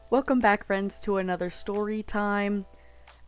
Welcome back, friends, to another story time.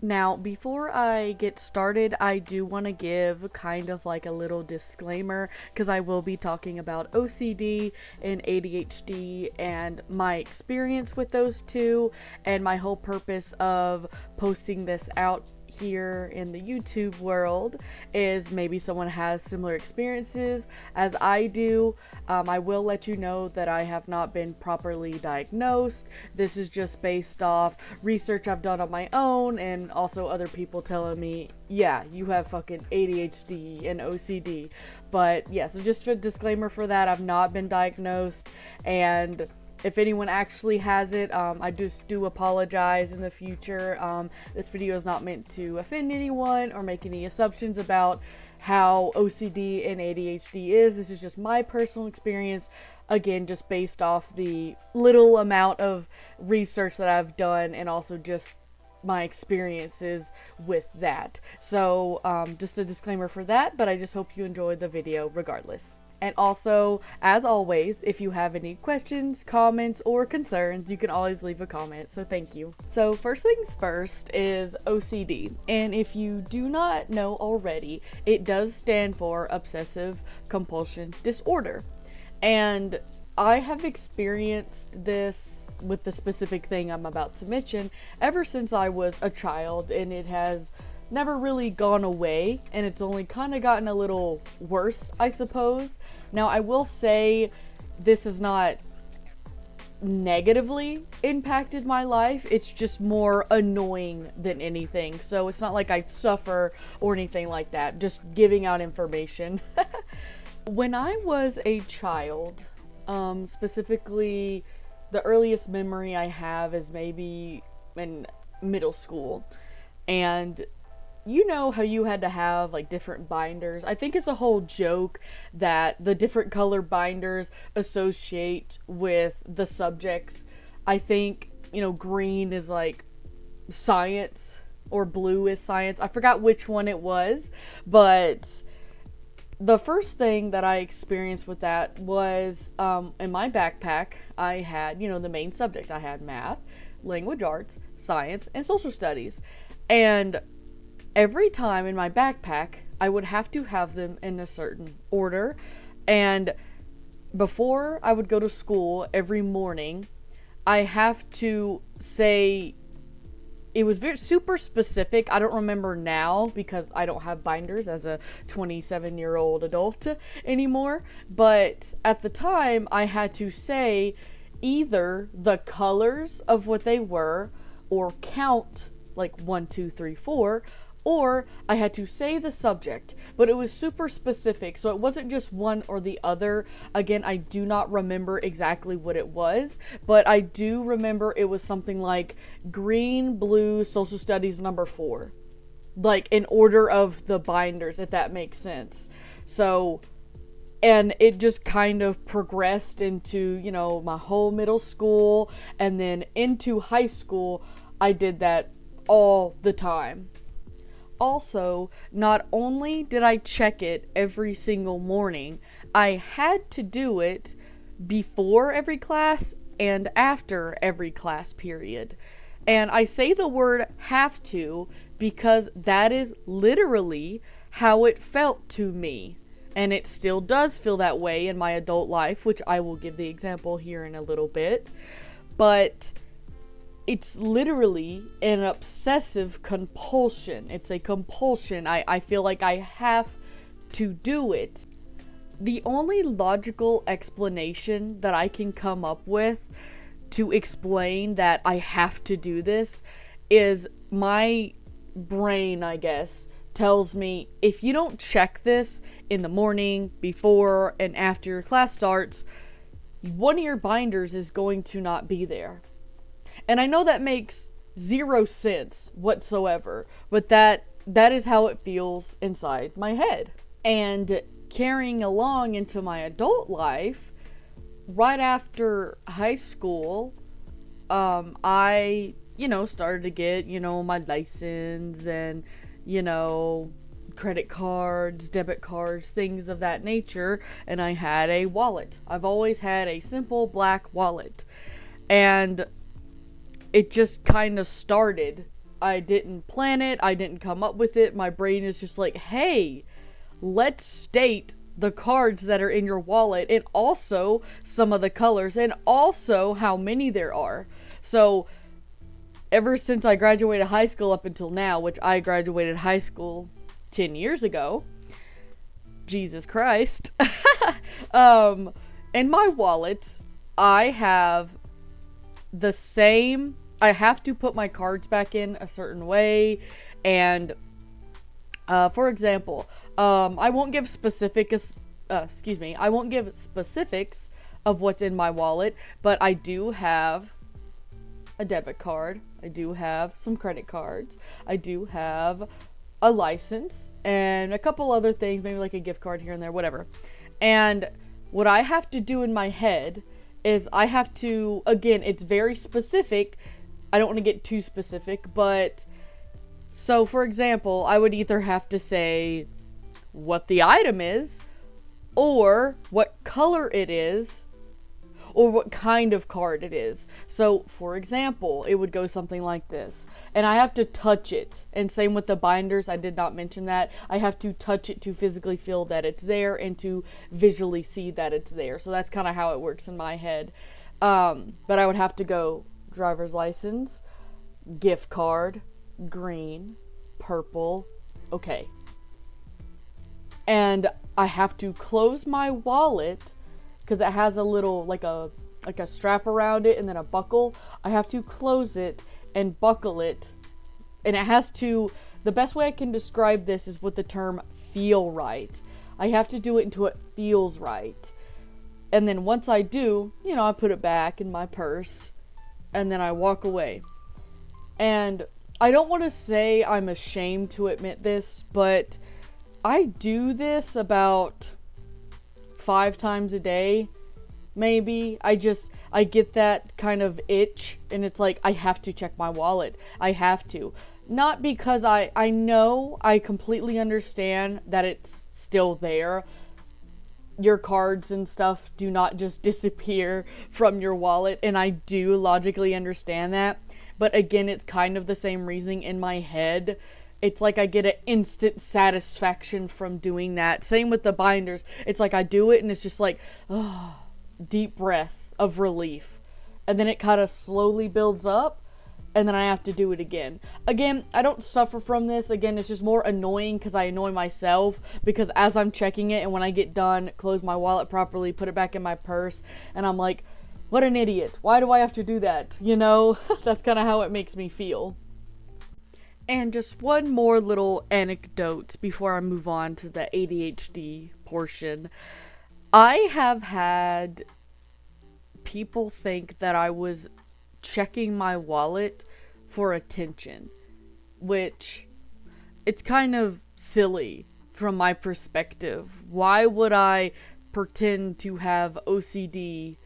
Now, before I get started, I do want to give kind of like a little disclaimer because I will be talking about OCD and ADHD and my experience with those two, and my whole purpose of posting this out here in the YouTube world is maybe someone has similar experiences as I do. I will let you know that I have not been properly diagnosed. This is just based off research I've done on my own and also other people telling me, yeah, you have fucking ADHD and OCD. But yeah, so just a disclaimer for that, I've not been diagnosed, and if anyone actually has it, I just do apologize in the future. This video is not meant to offend anyone or make any assumptions about how OCD and ADHD is. This is just my personal experience, again, just based off the little amount of research that I've done and also just my experiences with that. So just a disclaimer for that, but I just hope you enjoyed the video regardless. And also, as always, if you have any questions, comments, or concerns, you can always leave a comment, so thank you. So first things first is OCD, and if you do not know already, it does stand for Obsessive Compulsion Disorder. And I have experienced this with the specific thing I'm about to mention ever since I was a child, and it has never really gone away, and it's only kind of gotten a little worse, I suppose. Now, I will say this has not negatively impacted my life. It's just more annoying than anything. So it's not like I suffer or anything like that, just giving out information. When I was a child, specifically the earliest memory I have is maybe in middle school. And you know how you had to have like different binders. I think it's a whole joke that the different color binders associate with the subjects. I think, green is like science or blue is science. I forgot which one it was, but the first thing that I experienced with that was in my backpack, I had, the main subject. I had math, language arts, science, and social studies. And every time in my backpack, I would have to have them in a certain order. And before I would go to school every morning, I have to say, it was very super specific. I don't remember now because I don't have binders as a 27-year-old adult anymore. But at the time, I had to say either the colors of what they were or count like 1, 2, 3, 4, or I had to say the subject, but it was super specific, so it wasn't just one or the other. Again, I do not remember exactly what it was, but I do remember it was something like green, blue, social studies number 4. Like in order of the binders, if that makes sense. So, and it just kind of progressed into, my whole middle school, and then into high school, I did that all the time. Also, not only did I check it every single morning, I had to do it before every class and after every class period. And I say the word have to because that is literally how it felt to me. And it still does feel that way in my adult life, which I will give the example here in a little bit. But it's literally an obsessive compulsion. It's a compulsion. I feel like I have to do it. The only logical explanation that I can come up with to explain that I have to do this is my brain, I guess, tells me if you don't check this in the morning, before, and after your class starts, one of your binders is going to not be there. And I know that makes 0 sense whatsoever, but that is how it feels inside my head. And carrying along into my adult life, right after high school, I, started to get, my license and, credit cards, debit cards, things of that nature. And I had a wallet. I've always had a simple black wallet. And it just kind of started. I didn't plan it. I didn't come up with it. My brain is just like, hey, let's state the cards that are in your wallet and also some of the colors and also how many there are. So ever since I graduated high school up until now, which I graduated high school 10 years ago, Jesus Christ, in my wallet, I have the same, I have to put my cards back in a certain way. And, for example, I won't give specifics of what's in my wallet, but I do have a debit card. I do have some credit cards. I do have a license and a couple other things, maybe like a gift card here and there, whatever. And what I have to do in my head is I have to, again, it's very specific. I don't want to get too specific, but so for example, I would either have to say what the item is, or what color it is, or what kind of card it is. So, for example, it would go something like this. And I have to touch it. And same with the binders, I did not mention that. I have to touch it to physically feel that it's there and to visually see that it's there. So that's kind of how it works in my head. But I would have to go driver's license, gift card, green, purple, okay. And I have to close my wallet because it has a little, like a strap around it and then a buckle. I have to close it and buckle it. And it has to, the best way I can describe this is with the term feel right. I have to do it until it feels right. And then once I do, I put it back in my purse and then I walk away. And I don't want to say I'm ashamed to admit this, but I do this about 5 times a day, maybe. I get that kind of itch, and it's like, I have to check my wallet. I have to. Not because I know, I completely understand that it's still there. Your cards and stuff do not just disappear from your wallet, and I do logically understand that. But again, it's kind of the same reasoning in my head. It's like I get an instant satisfaction from doing that. Same with the binders. It's like I do it and it's just like, oh, deep breath of relief. And then it kind of slowly builds up and then I have to do it again. Again, I don't suffer from this. Again, it's just more annoying because I annoy myself because as I'm checking it and when I get done, close my wallet properly, put it back in my purse, and I'm like, what an idiot. Why do I have to do that? That's kind of how it makes me feel. And just one more little anecdote before I move on to the ADHD portion. I have had people think that I was checking my wallet for attention, which it's kind of silly from my perspective. Why would I pretend to have OCD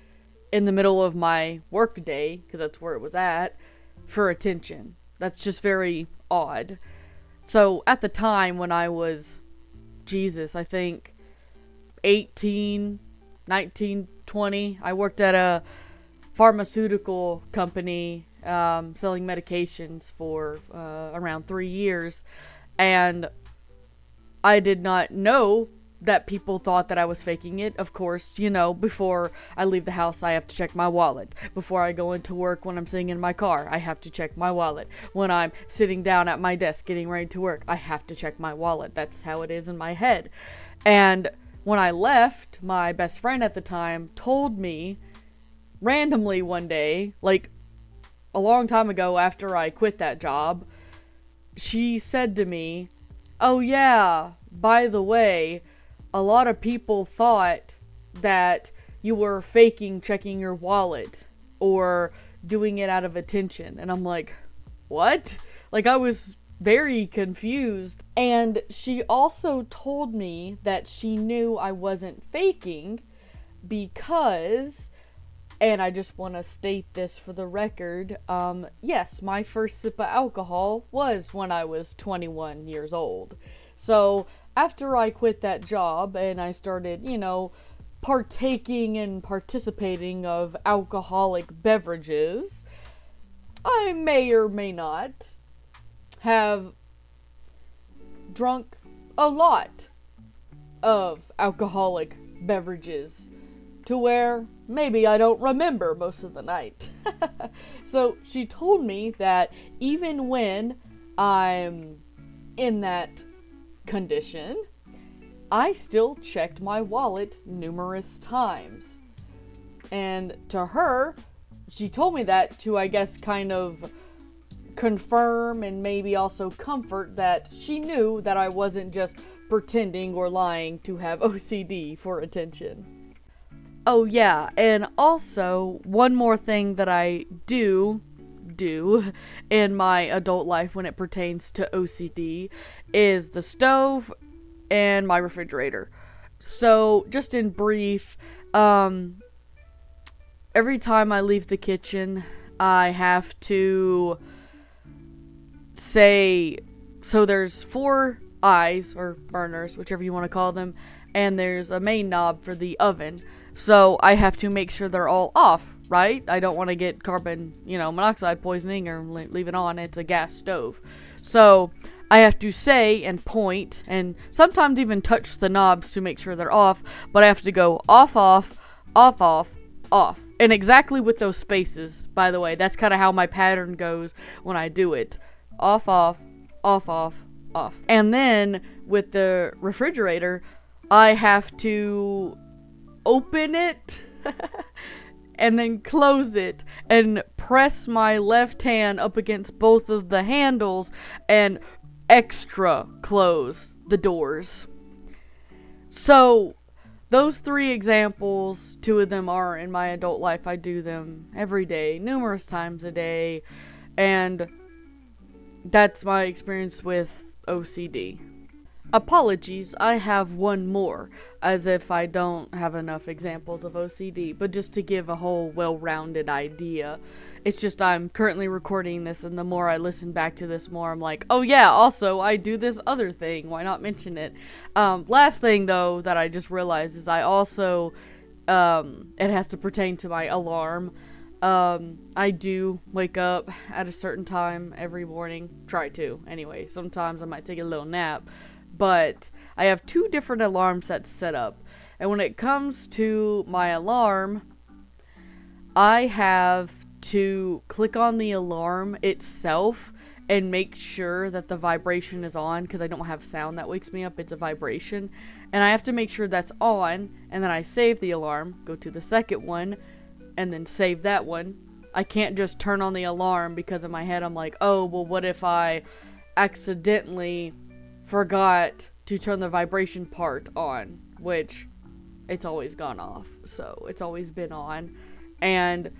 in the middle of my work day, because that's where it was at, for attention? That's just very odd. So at the time when I was, I think 18, 19, 20, I worked at a pharmaceutical company selling medications for around 3 years, and I did not know that people thought that I was faking it. Of course, before I leave the house, I have to check my wallet. Before I go into work, when I'm sitting in my car, I have to check my wallet. When I'm sitting down at my desk getting ready to work, I have to check my wallet. That's how it is in my head. And when I left, my best friend at the time told me randomly one day, like a long time ago after I quit that job, she said to me, "Oh yeah, by the way, a lot of people thought that you were faking checking your wallet or doing it out of attention." And I'm like, what? Like, I was very confused. And she also told me that she knew I wasn't faking because, and I just want to state this for the record, yes, my first sip of alcohol was when I was 21 years old. So after I quit that job and I started, partaking and participating of alcoholic beverages, I I may or may not have drunk a lot of alcoholic beverages to where maybe I don't remember most of the night. So she told me that even when I'm in that condition, I still checked my wallet numerous times. And to her, she told me that to, I guess, kind of confirm and maybe also comfort that she knew that I wasn't just pretending or lying to have OCD for attention. Oh yeah, and also one more thing that I do in my adult life when it pertains to OCD is the stove and my refrigerator. So just in brief, every time I leave the kitchen, I have to say, so there's 4 eyes, or burners, whichever you want to call them, and there's a main knob for the oven. So I have to make sure they're all off, right? I don't want to get carbon, monoxide poisoning or leave it on. It's a gas stove. So I have to say and point and sometimes even touch the knobs to make sure they're off, but I have to go off, off, off, off, off. And exactly with those spaces, by the way. That's kind of how my pattern goes when I do it. Off, off, off, off, off. And then with the refrigerator, I have to open it and then close it and press my left hand up against both of the handles and extra close the doors. So those 3 examples, 2 of them are in my adult life. I do them every day, numerous times a day, and that's my experience with OCD. Apologies, I have one more, as if I don't have enough examples of OCD, but just to give a whole well-rounded idea. It's just I'm currently recording this, and the more I listen back to this more, I'm like, oh yeah, also, I do this other thing, why not mention it? Last thing, though, that I just realized is I also, it has to pertain to my alarm. I do wake up at a certain time every morning, try to, anyway. Sometimes I might take a little nap. But I have 2 different alarm sets set up. And when it comes to my alarm, I have to click on the alarm itself and make sure that the vibration is on, because I don't have sound that wakes me up. It's a vibration. And I have to make sure that's on, and then I save the alarm, go to the second one, and then save that one. I can't just turn on the alarm because in my head I'm like, oh, well, what if I accidentally forgot to turn the vibration part on, which it's always gone off, so it's always been on, and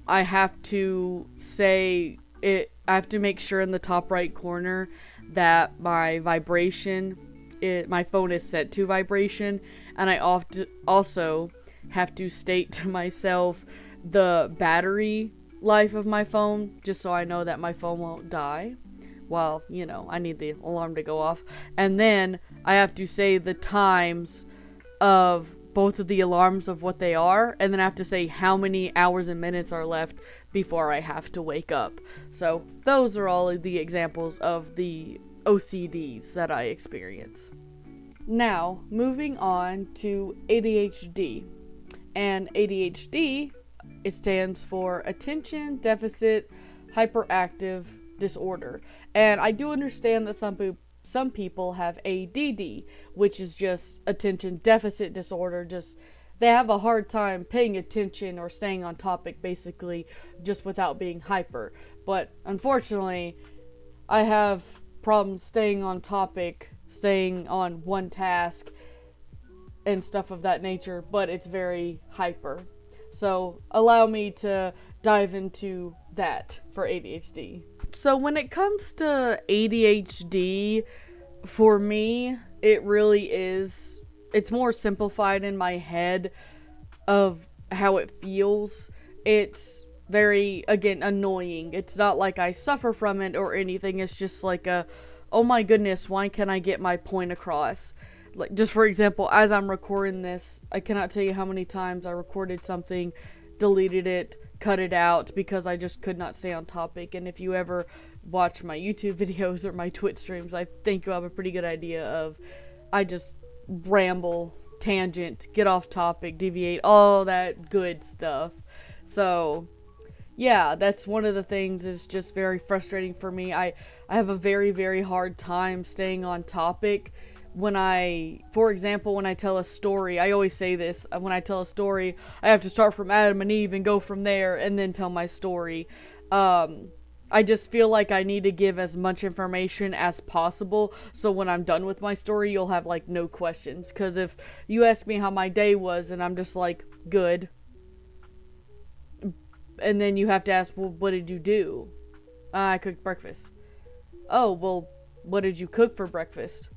I have to say it. I have to make sure in the top right corner that my vibration, my phone is set to vibration, and I also have to state to myself the battery life of my phone, just so I know that my phone won't die. Well, I need the alarm to go off. And then I have to say the times of both of the alarms of what they are, and then I have to say how many hours and minutes are left before I have to wake up. So those are all of the examples of the OCDs that I experience. Now, moving on to ADHD. And ADHD, it stands for Attention Deficit Hyperactive Disorder. And I do understand that some people have ADD, which is just attention deficit disorder. Just they have a hard time paying attention or staying on topic, basically, just without being hyper. But unfortunately, I have problems staying on topic, staying on one task, and stuff of that nature, but it's very hyper. So allow me to dive into that for ADHD. So when it comes to ADHD, for me, it really is, it's more simplified in my head of how it feels. It's very, again, annoying. It's not like I suffer from it or anything. It's just like oh my goodness, why can't I get my point across? Like, just for example, as I'm recording this, I cannot tell you how many times I recorded something, deleted it, cut it out because I just could not stay on topic. And if you ever watch my YouTube videos or my Twitch streams, I think you'll have a pretty good idea of I just ramble, tangent, get off topic, deviate, all that good stuff. So yeah, that's one of the things is just very frustrating for me. I have a very, very hard time staying on topic. For example, when I tell a story, I always say this, when I tell a story, I have to start from Adam and Eve and go from there and then tell my story. I just feel like I need to give as much information as possible, so when I'm done with my story, you'll have, like, no questions. Because if you ask me how my day was, and I'm just like, good, and then you have to ask, well, what did you do? I cooked breakfast. Oh, well, what did you cook for breakfast?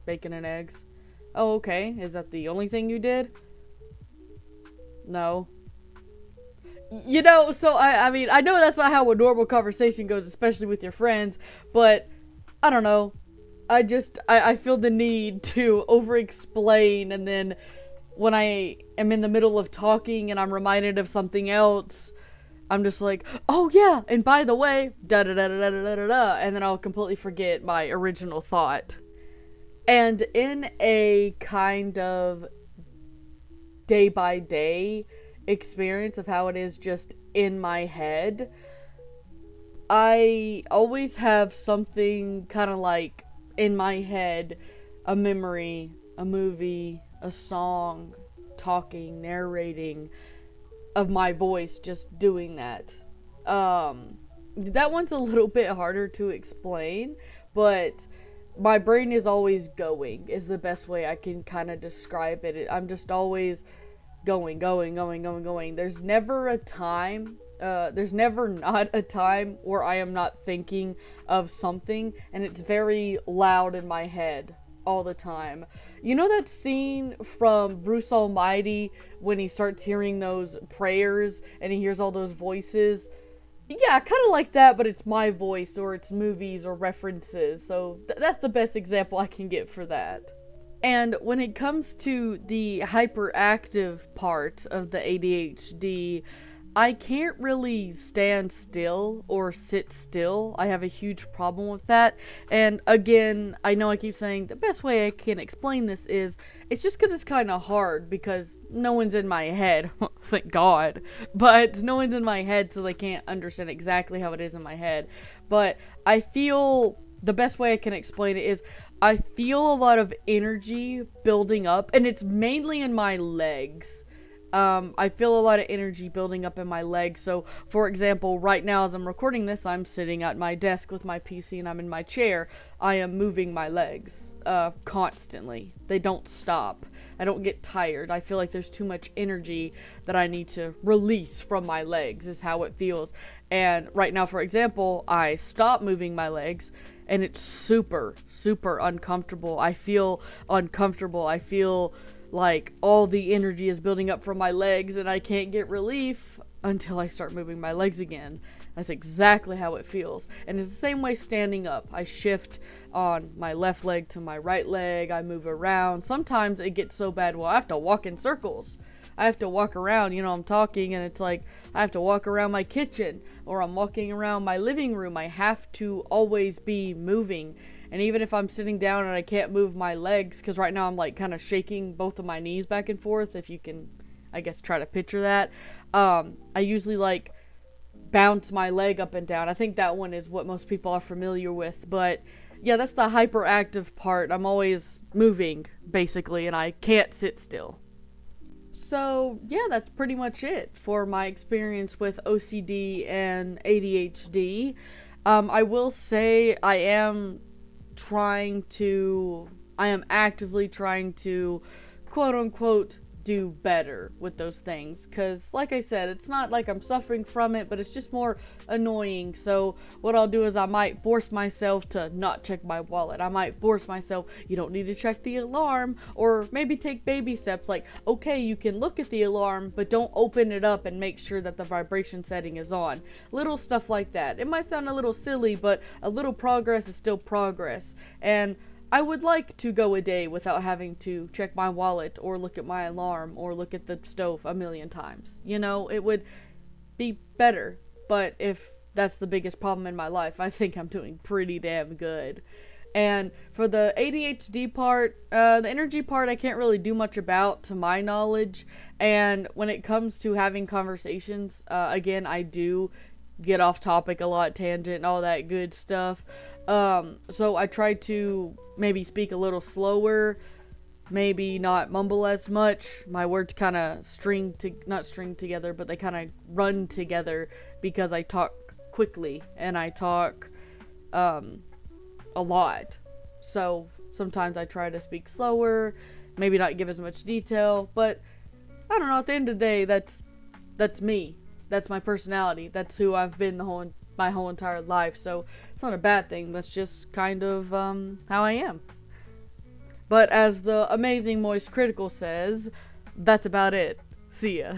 Bacon and eggs. Oh, okay. Is that the only thing you did? No. You know, so I mean, I know that's not how a normal conversation goes, especially with your friends, but I don't know. I feel the need to over-explain, and then when I am in the middle of talking and I'm reminded of something else, I'm just like, oh yeah, and by the way, da-da-da-da-da-da-da-da, and then I'll completely forget my original thought. And in a kind of day-by-day experience of how it is just in my head, I always have something kind of like in my head, a memory, a movie, a song, talking, narrating, of my voice just doing that. That one's a little bit harder to explain, but my brain is always going, is the best way I can kind of describe it. I'm just always going. There's never a time, there's never not a time where I am not thinking of something, and it's very loud in my head all the time. You know that scene from Bruce Almighty when he starts hearing those prayers and he hears all those voices? Yeah, kind of like that, but it's my voice, or it's movies or references. So that's the best example I can get for that. And when it comes to the hyperactive part of the ADHD, I can't really stand still or sit still. I have a huge problem with that. And again, I know I keep saying the best way I can explain this is it's just because it's kind of hard because no one's in my head. Thank God. But no one's in my head, so they can't understand exactly how it is in my head. But I feel the best way I can explain it is I feel a lot of energy building up, and it's mainly in my legs. I feel a lot of energy building up in my legs. So, for example, right now as I'm recording this, I'm sitting at my desk with my PC and I'm in my chair. I am moving my legs, constantly. They don't stop. I don't get tired. I feel like there's too much energy that I need to release from my legs, is how it feels. And right now, for example, I stop moving my legs and it's super, super uncomfortable. I feel uncomfortable. I feel like all the energy is building up from my legs and I can't get relief until I start moving my legs again. That's exactly how it feels. And it's the same way standing up. I shift on my left leg to my right leg. I move around. Sometimes it gets so bad, well, I have to walk in circles. I have to walk around, I'm talking and it's like I have to walk around my kitchen or I'm walking around my living room. I have to always be moving. And even if I'm sitting down and I can't move my legs, because right now I'm like kind of shaking both of my knees back and forth, if you can, I guess, try to picture that. I usually like bounce my leg up and down. I think that one is what most people are familiar with. But yeah, that's the hyperactive part. I'm always moving, basically, and I can't sit still. So yeah, that's pretty much it for my experience with OCD and ADHD. I will say I am actively trying to quote unquote do better with those things, because like I said, it's not like I'm suffering from it, but it's just more annoying. So what I'll do is I might force myself to not check my wallet. I might force myself, you don't need to check the alarm, or maybe take baby steps like, okay, you can look at the alarm, but don't open it up and make sure that the vibration setting is on. Little stuff like that. It might sound a little silly, but a little progress is still progress. And I would like to go a day without having to check my wallet or look at my alarm or look at the stove a million times. It would be better. But if that's the biggest problem in my life, I think I'm doing pretty damn good. And for the ADHD part, the energy part, I can't really do much about, to my knowledge. And when it comes to having conversations, again, I do get off topic a lot, tangent, and all that good stuff. So I try to maybe speak a little slower, maybe not mumble as much. My words kind of not string together, but they kind of run together because I talk quickly and I talk a lot. So sometimes I try to speak slower, maybe not give as much detail, but I don't know, at the end of the day, that's me. That's my personality. That's who I've been my whole entire life. So it's not a bad thing. That's just kind of how I am. But as the amazing Moist Critical says, that's about it. See ya.